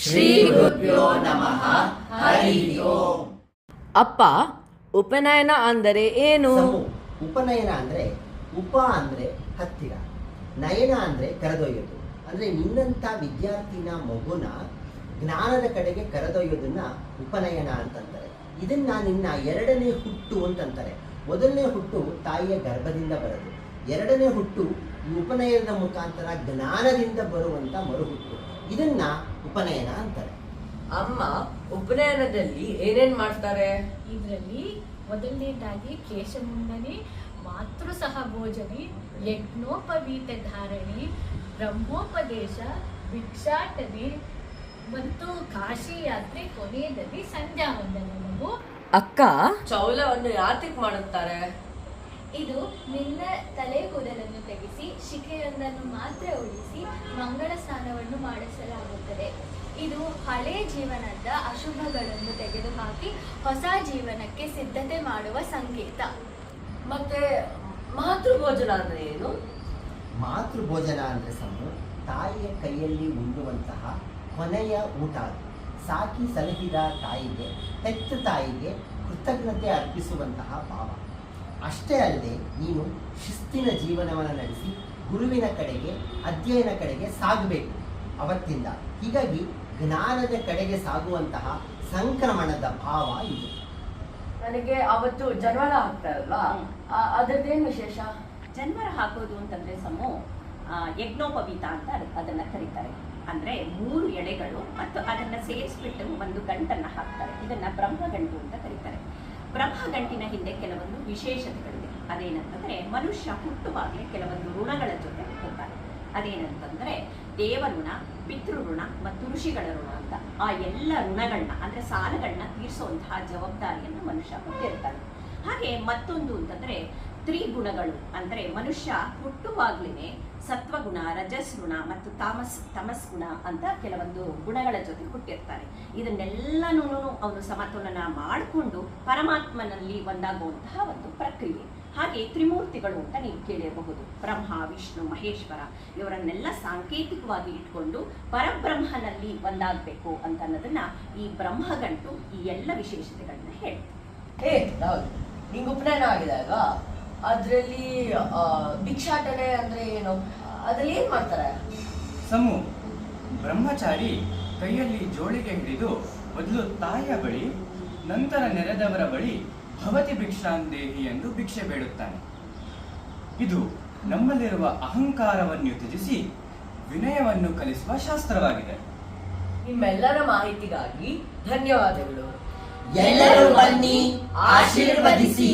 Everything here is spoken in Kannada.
ಶ್ರೀ ಗುರುಭ್ಯೋ ನಮಃ. ಹರಿ ಓಂ. ಅಪ್ಪ, ಉಪನಯನ ಅಂದರೆ ಏನು? ಉಪನಯನ ಅಂದರೆ ಉಪ ಅಂದರೆ ಹತ್ತಿರ, ನಯನ ಅಂದರೆ ಕರೆದೊಯ್ಯೋದು. ಅಂದರೆ ನಿನ್ನಂಥ ವಿದ್ಯಾರ್ಥಿನ ಮಗುನ ಜ್ಞಾನದ ಕಡೆಗೆ ಕರೆದೊಯ್ಯೋದನ್ನ ಉಪನಯನ ಅಂತಂತಾರೆ. ಇದನ್ನ ನಿನ್ನ ಎರಡನೇ ಹುಟ್ಟು ಅಂತಂತಾರೆ. ಮೊದಲನೇ ಹುಟ್ಟು ತಾಯಿಯ ಗರ್ಭದಿಂದ ಬರೋದು, ಎರಡನೇ ಹುಟ್ಟು ಉಪನಯನದ ಮುಖಾಂತರ ಜ್ಞಾನದಿಂದ ಬರುವಂಥ ಮರುಹುಟ್ಟು. ಇದನ್ನ ಉಪನಯನ ಅಂತಾರೆ. ಅಮ್ಮ, ಉಪನಯನದಲ್ಲಿ ಏನೇನ್ ಮಾಡ್ತಾರೆ? ಇದರಲ್ಲಿ ಮೊದಲನೇದಾಗಿ ಕೇಶಮುಂಡನೆ, ಮಾತೃ ಸಹ ಭೋಜನೆ, ಯಜ್ಞೋಪವೀತ ಧಾರಣಿ, ಬ್ರಹ್ಮೋಪದೇಶ, ಭಿಕ್ಷಾಟನೆ ಮತ್ತು ಕಾಶಿ ಯಾತ್ರೆ, ಕೊನೆಯದಲ್ಲಿ ಸಂಧ್ಯಾ ವಂದನವು. ಅಕ್ಕ, ಚೌಲವನ್ನು ಯಾತಿಕ್ ಮಾಡುತ್ತಾರೆ? ಇದು ನಿನ್ನ ತಲೆ ಕೂದಲನ್ನು ತೆಗೆಸಿ ಶಿಖೆಯೊಂದನ್ನು ಮಾತ್ರ ಉಳಿಸಿ ಮಂಗಳ ಸ್ನಾನವನ್ನು ಮಾಡಿಸಲಾಗುತ್ತದೆ. ಇದು ಹಳೆ ಜೀವನದ ಅಶುಭಗಳನ್ನು ತೆಗೆದುಹಾಕಿ ಹೊಸ ಜೀವನಕ್ಕೆ ಸಿದ್ಧತೆ ಮಾಡುವ ಸಂಕೇತ. ಮತ್ತೆ ಮಾತೃಭೋಜನ ಅಂದ್ರೆ ಏನು? ಮಾತೃಭೋಜನ ಅಂದರೆ ತಾಯಿಯ ಕೈಯಲ್ಲಿ ಉಣ್ಣುವಂತಹ ಕೊನೆಯ ಊಟ. ಸಾಕಿ ಸಲಹಿದ ತಾಯಿಗೆ, ಹೆತ್ತ ತಾಯಿಗೆ ಕೃತಜ್ಞತೆ ಅರ್ಪಿಸುವಂತಹ ಭಾವ. ಅಷ್ಟೇ ಅಲ್ಲದೆ ನೀನು ಶಿಸ್ತಿನ ಜೀವನವನ್ನು ನಡೆಸಿ ಗುರುವಿನ ಕಡೆಗೆ, ಅಧ್ಯಯನ ಕಡೆಗೆ ಸಾಗಬೇಕು ಅವತ್ತಿಂದ. ಹೀಗಾಗಿ ಜ್ಞಾನದ ಕಡೆಗೆ ಸಾಗುವಂತಹ ಸಂಕ್ರಮಣದ ಭಾವ ಇದು. ನನಗೆ ಅವತ್ತು ಜನ್ಮರ ಹಾಕ್ತಾರಲ್ವಾ, ಅದರದ್ದೇನು ವಿಶೇಷ? ಜನ್ಮರ ಹಾಕೋದು ಅಂತಂದ್ರೆ ಯಜ್ಞೋಪವೀತ ಅಂತ ಅದನ್ನ ಕರೀತಾರೆ. ಅಂದ್ರೆ 3 ಎಳೆಗಳು ಮತ್ತು ಅದನ್ನ ಸೇರಿಸ್ಬಿಟ್ಟು ಒಂದು ಗಂಟನ್ನ ಹಾಕ್ತಾರೆ. ಇದನ್ನ ಬ್ರಹ್ಮಗಂಟು ಅಂತ ಕರೀತಾರೆ. ಬ್ರಹ್ಮಗಂಟಿನ ಹಿಂದೆ ಕೆಲವೊಂದು ವಿಶೇಷತೆಗಳಿವೆ. ಅದೇನಂತಂದ್ರೆ ಮನುಷ್ಯ ಹುಟ್ಟುವಾಗಲೇ ಕೆಲವೊಂದು ಋಣಗಳ ಜೊತೆ ಹುಟ್ಟುತ್ತಾರೆ. ಅದೇನಂತಂದ್ರೆ ದೇವಋಣ, ಪಿತೃಋಣ ಮತ್ತು ಋಷಿಗಳ ಋಣ ಅಂತ. ಆ ಎಲ್ಲ ಋಣಗಳನ್ನ ಅಂದ್ರೆ ಸಾಲಗಳನ್ನ ತೀರಿಸುವಂತಹ ಜವಾಬ್ದಾರಿಯನ್ನು ಮನುಷ್ಯ ಹೊಂದಿರ್ತಾನೆ. ಹಾಗೆ ಮತ್ತೊಂದು ಅಂತಂದ್ರೆ ತ್ರಿಗುಣಗಳು. ಅಂದ್ರೆ ಮನುಷ್ಯ ಹುಟ್ಟುವಾಗ್ಲೇನೆ ಸತ್ವಗುಣ, ರಜಸ್ ಗುಣ ಮತ್ತು ತಮಸ್ ಗುಣ ಅಂತ ಕೆಲವೊಂದು ಗುಣಗಳ ಜೊತೆ ಹುಟ್ಟಿರ್ತಾನೆ. ಇದನ್ನೆಲ್ಲನೂ ಅವನು ಸಮತೋಲನ ಮಾಡಿಕೊಂಡು ಪರಮಾತ್ಮನಲ್ಲಿ ಒಂದಾಗುವಂತಹ ಒಂದು ಪ್ರಕ್ರಿಯೆ. ಹಾಗೆ ತ್ರಿಮೂರ್ತಿಗಳು ಅಂತ ನೀವು ಕೇಳಿರಬಹುದು. ಬ್ರಹ್ಮ, ವಿಷ್ಣು, ಮಹೇಶ್ವರ ಇವರನ್ನೆಲ್ಲ ಸಾಂಕೇತಿಕವಾಗಿ ಇಟ್ಕೊಂಡು ಪರಬ್ರಹ್ಮನಲ್ಲಿ ಒಂದಾಗಬೇಕು ಅಂತ ಅನ್ನೋದನ್ನ ಈ ಬ್ರಹ್ಮಗಂಟು ಈ ಎಲ್ಲ ವಿಶೇಷತೆಗಳನ್ನ ಹೇಳುತ್ತೆ. ನಿಂಗೆ ಉಪನಯನ ಆಗಿದೆ ಅಲ್ವಾ? ಅದ್ರಲ್ಲಿ ಭಿಕ್ಷಾಟನೆ ಅಂದ್ರೆ ಏನು? ಅದ್ರಲ್ಲಿ ಏನ್ ಮಾಡ್ತಾರೆ? ಬ್ರಹ್ಮಚಾರಿ ಕೈಯಲ್ಲಿ ಜೋಳಿಗೆ ಹಿಡಿದು ಮೊದಲು ತಾಯಿಯ ಬಳಿ, ನಂತರ ನೆರೆದವರ ಬಳಿ ಭವತಿ ಭಿಕ್ಷಾಂದೇಹಿ ಎಂದು ಭಿಕ್ಷೆ ಬೇಡುತ್ತಾನೆ. ಇದು ನಮ್ಮಲ್ಲಿರುವ ಅಹಂಕಾರವನ್ನು ತ್ಯಜಿಸಿ ವಿನಯವನ್ನು ಕಲಿಸುವ ಶಾಸ್ತ್ರವಾಗಿದೆ. ನಿಮ್ಮೆಲ್ಲರ ಮಾಹಿತಿಗಾಗಿ ಧನ್ಯವಾದಗಳು. ಎಲ್ಲರೂ ಬನ್ನಿ, ಆಶೀರ್ವದಿಸಿ.